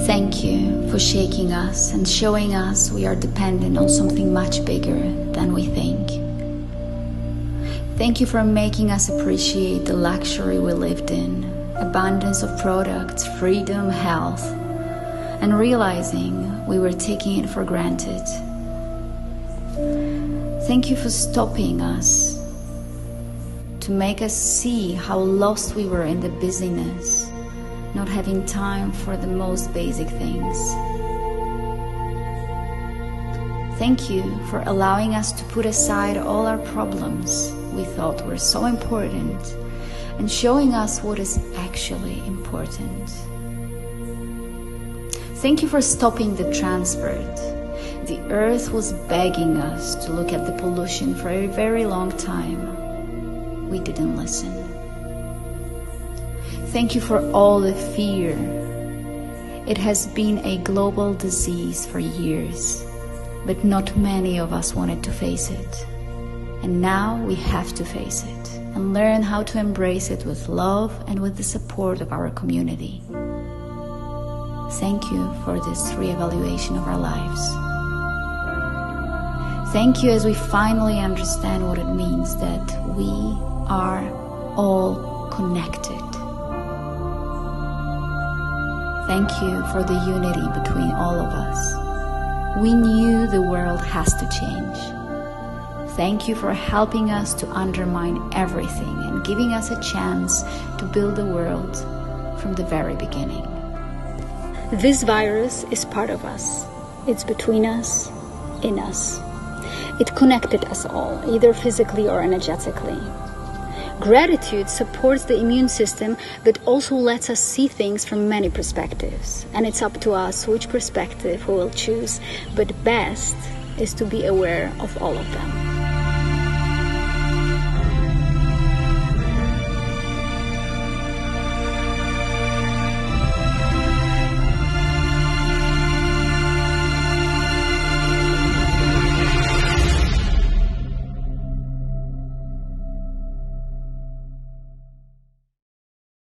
Thank you for shaking us and showing us we are dependent on something much bigger than we think. Thank you for making us appreciate the luxury we lived in, abundance of products, freedom, health, and realizing we were taking it for granted. Thank you for stopping us to make us see how lost we were in the busyness, not having time for the most basic things. Thank you for allowing us to put aside all our problems we thought were so important and showing us what is actually important. Thank you for stopping the transport. The earth was begging us to look at the pollution for a very long time. We didn't listen. Thank you for all the fear. It has been a global disease for years, but not many of us wanted to face it. And now we have to face it and learn how to embrace it with love and with the support of our community. Thank you for this reevaluation of our lives. Thank you as we finally understand what it means that we are all connected. Thank you for the unity between all of us. We knew the world has to change. Thank you for helping us to undermine everything and giving us a chance to build the world from the very beginning. This virus is part of us. It's between us, in us. It connected us all, either physically or energetically. Gratitude supports the immune system, but also lets us see things from many perspectives. And it's up to us which perspective we will choose, but best is to be aware of all of them.